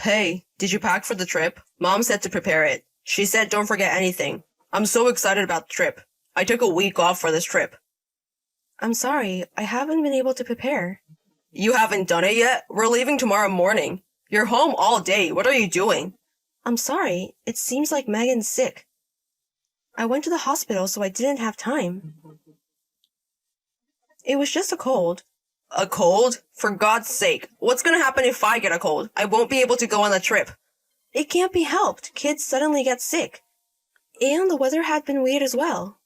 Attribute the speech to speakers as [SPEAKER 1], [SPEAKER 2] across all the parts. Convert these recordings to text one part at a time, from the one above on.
[SPEAKER 1] Hey, did you pack for the trip? Mom said to prepare it. She said don't forget anything. I'm so excited about the trip. I took a week off for this trip.
[SPEAKER 2] I'm sorry, I haven't been able to prepare.
[SPEAKER 1] You haven't done it yet? We're leaving tomorrow morning. You're home all day. What are you doing?
[SPEAKER 2] I'm sorry, it seems like Megan's sick. I went to the hospital, so I didn't have time. It was just a cold.
[SPEAKER 1] A cold? For God's sake. What's gonna happen if I get a cold? I won't be able to go on the trip.
[SPEAKER 2] It can't be helped. Kids suddenly get sick. And the weather had been weird as well.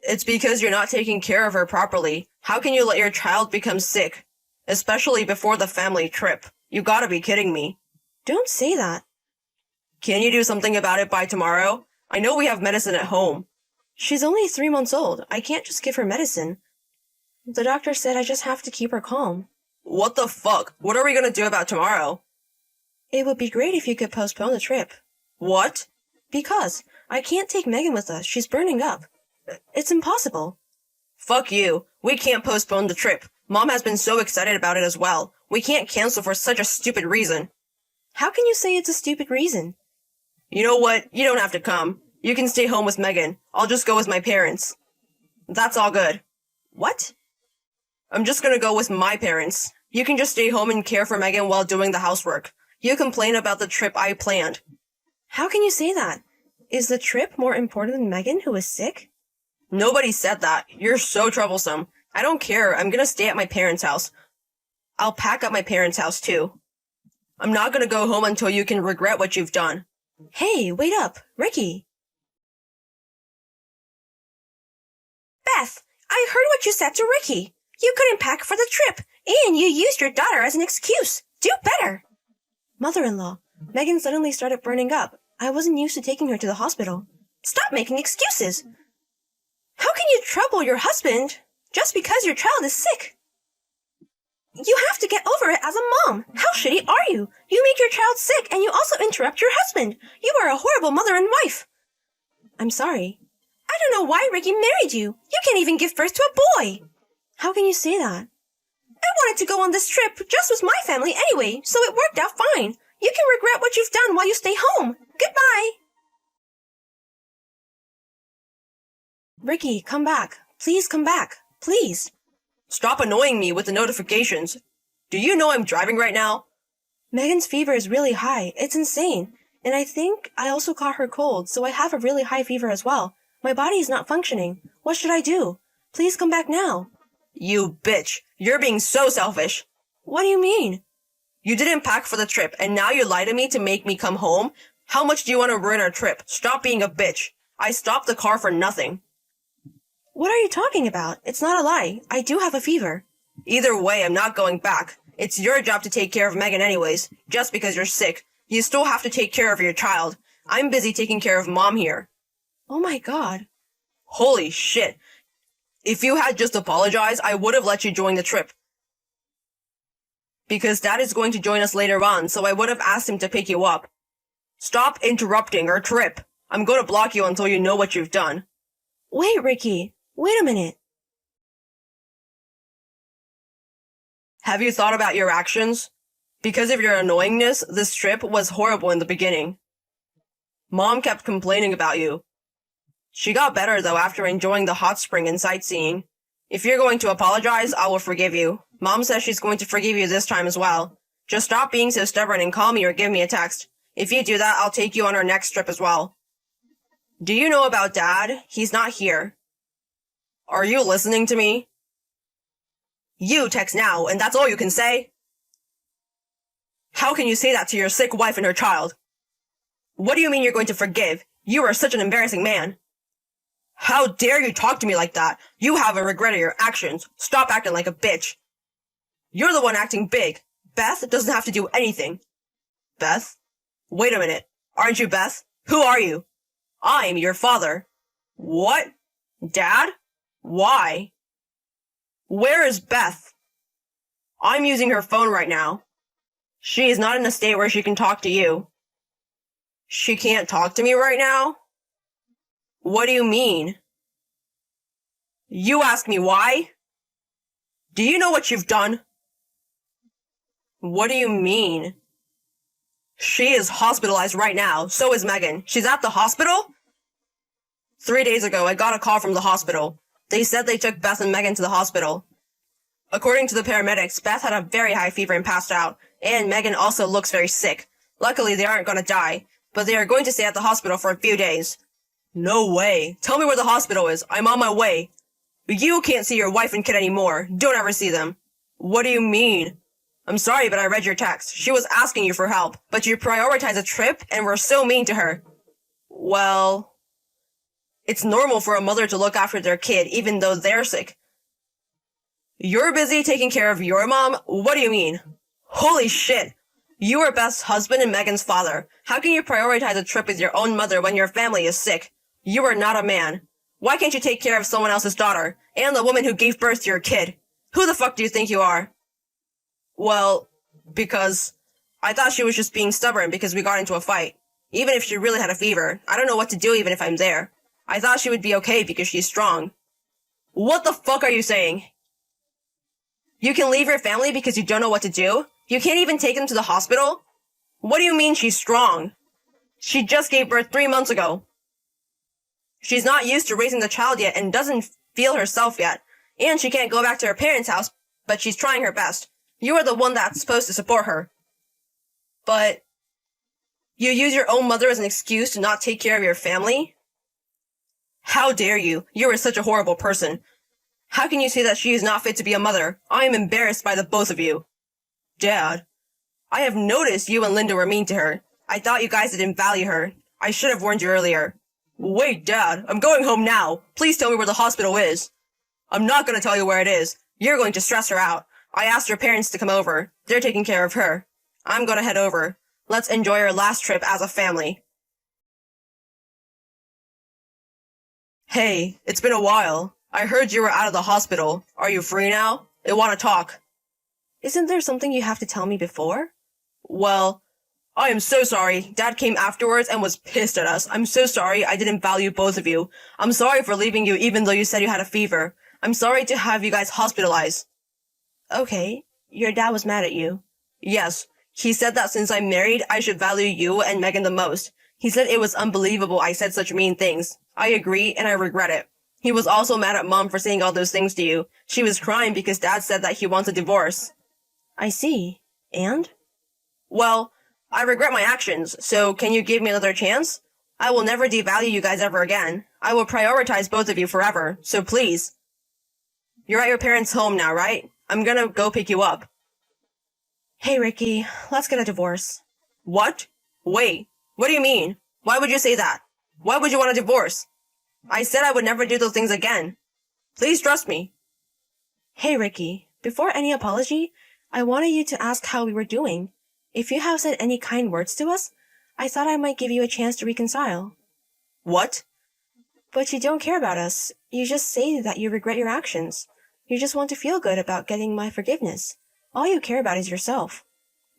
[SPEAKER 1] It's because you're not taking care of her properly. How can you let your child become sick? Especially before the family trip. You gotta be kidding me.
[SPEAKER 2] Don't say that.
[SPEAKER 1] Can you do something about it by tomorrow? I know we have medicine at home.
[SPEAKER 2] She's only 3 months old. I can't just give her medicine. The doctor said I just have to keep her calm.
[SPEAKER 1] What the fuck? What are we gonna do about tomorrow?
[SPEAKER 2] It would be great if you could postpone the trip.
[SPEAKER 1] What?
[SPEAKER 2] Because I can't take Megan with us. She's burning up. It's impossible.
[SPEAKER 1] Fuck you. We can't postpone the trip. Mom has been so excited about it as well. We can't cancel for such a stupid reason.
[SPEAKER 2] How can you say it's a stupid reason?
[SPEAKER 1] You know what? You don't have to come. You can stay home with Megan. I'll just go with my parents. That's all good.
[SPEAKER 2] What?
[SPEAKER 1] I'm just gonna go with my parents. You can just stay home and care for Megan while doing the housework. You complain about the trip I planned.
[SPEAKER 2] How can you say that? Is the trip more important than Megan, who is sick?
[SPEAKER 1] Nobody said that. You're so troublesome. I don't care. I'm gonna stay at my parents' house. I'll pack up my parents' house too. I'm not gonna go home until you can regret what you've done.
[SPEAKER 2] Hey, wait up. Ricky. Beth, I heard what you said to Ricky. You couldn't pack for the trip, and you used your daughter as an excuse. Do better. Mother-in-law, Megan suddenly started burning up. I wasn't used to taking her to the hospital. Stop making excuses. How can you trouble your husband just because your child is sick? You have to get over it as a mom. How shitty are you? You make your child sick and you also interrupt your husband. You are a horrible mother and wife. I'm sorry. I don't know why Ricky married you. You can't even give birth to a boy. How can you say that? I wanted to go on this trip just with my family anyway, so it worked out fine. You can regret what you've done while you stay home. Goodbye. Ricky, come back. Please come back. Please.
[SPEAKER 1] Stop annoying me with the notifications. Do you know I'm driving right now?
[SPEAKER 2] Megan's fever is really high. It's insane. And I think I also caught her cold, so I have a really high fever as well. My body is not functioning. What should I do? Please come back now.
[SPEAKER 1] You bitch. You're being so selfish.
[SPEAKER 2] What do you mean?
[SPEAKER 1] You didn't pack for the trip, and now you lie to me to make me come home? How much do you want to ruin our trip? Stop being a bitch. I stopped the car for nothing.
[SPEAKER 2] What are you talking about? It's not a lie. I do have a fever.
[SPEAKER 1] Either way, I'm not going back. It's your job to take care of Megan anyways. Just because you're sick, you still have to take care of your child. I'm busy taking care of Mom here.
[SPEAKER 2] Oh my God.
[SPEAKER 1] Holy shit. If you had just apologized, I would have let you join the trip. Because Dad is going to join us later on, so I would have asked him to pick you up. Stop interrupting our trip. I'm going to block you until you know what you've done.
[SPEAKER 2] Wait, Ricky. Wait a minute.
[SPEAKER 1] Have you thought about your actions? Because of your annoyingness, this trip was horrible in the beginning. Mom kept complaining about you. She got better though after enjoying the hot spring and sightseeing. If you're going to apologize, I will forgive you. Mom says she's going to forgive you this time as well. Just stop being so stubborn and call me or give me a text. If you do that, I'll take you on our next trip as well. Do you know about Dad? He's not here. Are you listening to me? You text now, and that's all you can say? How can you say that to your sick wife and her child? What do you mean you're going to forgive? You are such an embarrassing man. How dare you talk to me like that? You haven't regretted your actions. Stop acting like a bitch. You're the one acting big. Beth doesn't have to do anything. Beth? Wait a minute. Aren't you Beth? Who are you? I'm your father. What? Dad? Why? Where is Beth? I'm using her phone right now. She is not in a state where she can talk to you. She can't talk to me right now? What do you mean? You ask me why? Do you know what you've done? What do you mean? She is hospitalized right now. So is Megan. She's at the hospital? 3 days ago, I got a call from the hospital. They said they took Beth and Megan to the hospital. According to the paramedics, Beth had a very high fever and passed out, and Megan also looks very sick. Luckily, they aren't going to die, but they are going to stay at the hospital for a few days. No way. Tell me where the hospital is. I'm on my way. You can't see your wife and kid anymore. Don't ever see them. What do you mean? I'm sorry, but I read your text. She was asking you for help, but you prioritized a trip and were so mean to her. Well, it's normal for a mother to look after their kid even though they're sick. You're busy taking care of your mom? What do you mean? Holy shit. You are Beth's husband and Megan's father. How can you prioritize a trip with your own mother when your family is sick? You are not a man. Why can't you take care of someone else's daughter? And the woman who gave birth to your kid? Who the fuck do you think you are? Well, because I thought she was just being stubborn because we got into a fight. Even if she really had a fever, I don't know what to do even if I'm there. I thought she would be okay because she's strong. What the fuck are you saying? You can leave your family because you don't know what to do? You can't even take them to the hospital? What do you mean she's strong? She just gave birth 3 months ago. She's not used to raising the child yet and doesn't feel herself yet. And she can't go back to her parents' house, but she's trying her best. You are the one that's supposed to support her. But you use your own mother as an excuse to not take care of your family? How dare you? You are such a horrible person. How can you say that she is not fit to be a mother? I am embarrassed by the both of you. Dad, I have noticed you and Linda were mean to her. I thought you guys didn't value her. I should have warned you earlier. Wait, Dad, I'm going home now. Please tell me where the hospital is. I'm not going to tell you where it is. You're going to stress her out. I asked her parents to come over. They're taking care of her. I'm going to head over. Let's enjoy our last trip as a family. Hey, it's been a while. I heard you were out of the hospital. Are you free now? I want to talk.
[SPEAKER 2] Isn't there something you have to tell me before?
[SPEAKER 1] Well, I am so sorry. Dad came afterwards and was pissed at us. I'm so sorry I didn't value both of you. I'm sorry for leaving you even though you said you had a fever. I'm sorry to have you guys hospitalized.
[SPEAKER 2] Okay, your dad was mad at you.
[SPEAKER 1] Yes, he said that since I'm married, I should value you and Megan the most. He said it was unbelievable I said such mean things. I agree and I regret it. He was also mad at Mom for saying all those things to you. She was crying because Dad said that he wants a divorce.
[SPEAKER 2] I see. And?
[SPEAKER 1] Well, I regret my actions, so can you give me another chance? I will never devalue you guys ever again. I will prioritize both of you forever, so please. You're at your parents' home now, right? I'm gonna go pick you up.
[SPEAKER 2] Hey, Ricky, let's get a divorce.
[SPEAKER 1] What? Wait, what do you mean? Why would you say that? Why would you want a divorce? I said I would never do those things again. Please trust me.
[SPEAKER 2] Hey, Ricky, before any apology, I wanted you to ask how we were doing. If you have said any kind words to us, I thought I might give you a chance to reconcile.
[SPEAKER 1] What?
[SPEAKER 2] But you don't care about us. You just say that you regret your actions. You just want to feel good about getting my forgiveness. All you care about is yourself.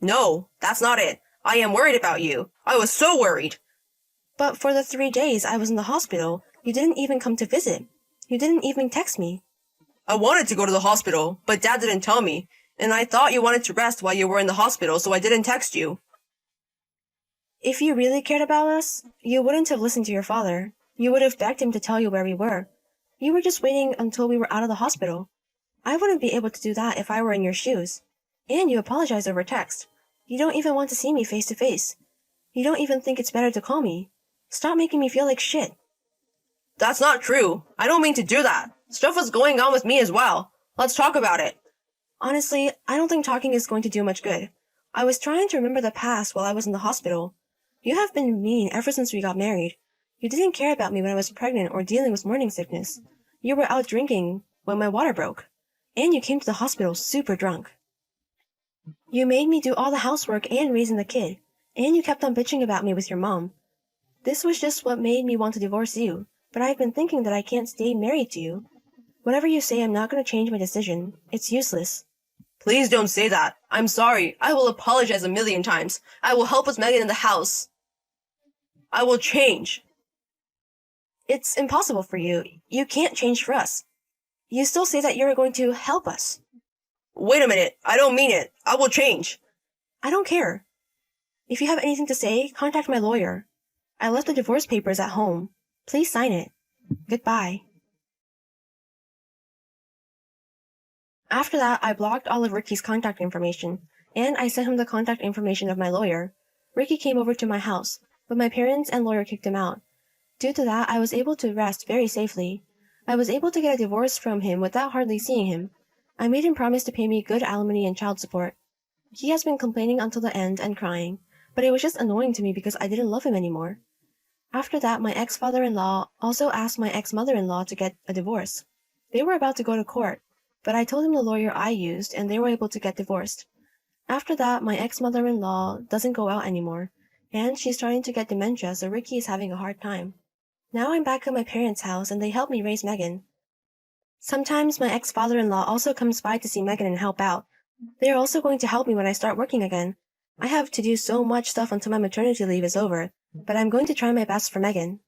[SPEAKER 1] No, that's not it. I am worried about you. I was so worried.
[SPEAKER 2] But for the 3 days I was in the hospital, you didn't even come to visit. You didn't even text me.
[SPEAKER 1] I wanted to go to the hospital, but Dad didn't tell me. And I thought you wanted to rest while you were in the hospital, so I didn't text you.
[SPEAKER 2] If you really cared about us, you wouldn't have listened to your father. You would have begged him to tell you where we were. You were just waiting until we were out of the hospital. I wouldn't be able to do that if I were in your shoes. And you apologize over text. You don't even want to see me face to face. You don't even think it's better to call me. Stop making me feel like shit.
[SPEAKER 1] That's not true. I don't mean to do that. Stuff was going on with me as well. Let's talk about it.
[SPEAKER 2] Honestly, I don't think talking is going to do much good. I was trying to remember the past while I was in the hospital. You have been mean ever since we got married. You didn't care about me when I was pregnant or dealing with morning sickness. You were out drinking when my water broke. And you came to the hospital super drunk. You made me do all the housework and raising the kid. And you kept on bitching about me with your mom. This was just what made me want to divorce you. But I've been thinking that I can't stay married to you. Whatever you say, I'm not going to change my decision. It's useless.
[SPEAKER 1] Please don't say that. I'm sorry. I will apologize 1,000,000 times. I will help with Megan in the house. I will change.
[SPEAKER 2] It's impossible for you. You can't change for us. You still say that you're going to help us.
[SPEAKER 1] Wait a minute. I don't mean it. I will change.
[SPEAKER 2] I don't care. If you have anything to say, contact my lawyer. I left the divorce papers at home. Please sign it. Goodbye. After that, I blocked all of Ricky's contact information, and I sent him the contact information of my lawyer. Ricky came over to my house, but my parents and lawyer kicked him out. Due to that, I was able to rest very safely. I was able to get a divorce from him without hardly seeing him. I made him promise to pay me good alimony and child support. He has been complaining until the end and crying, but it was just annoying to me because I didn't love him anymore. After that, my ex-father-in-law also asked my ex-mother-in-law to get a divorce. They were about to go to court, but I told him the lawyer I used and they were able to get divorced. After that, my ex-mother-in-law doesn't go out anymore, and she's starting to get dementia, so Ricky is having a hard time. Now I'm back at my parents' house and they help me raise Megan. Sometimes my ex-father-in-law also comes by to see Megan and help out. They are also going to help me when I start working again. I have to do so much stuff until my maternity leave is over, but I'm going to try my best for Megan.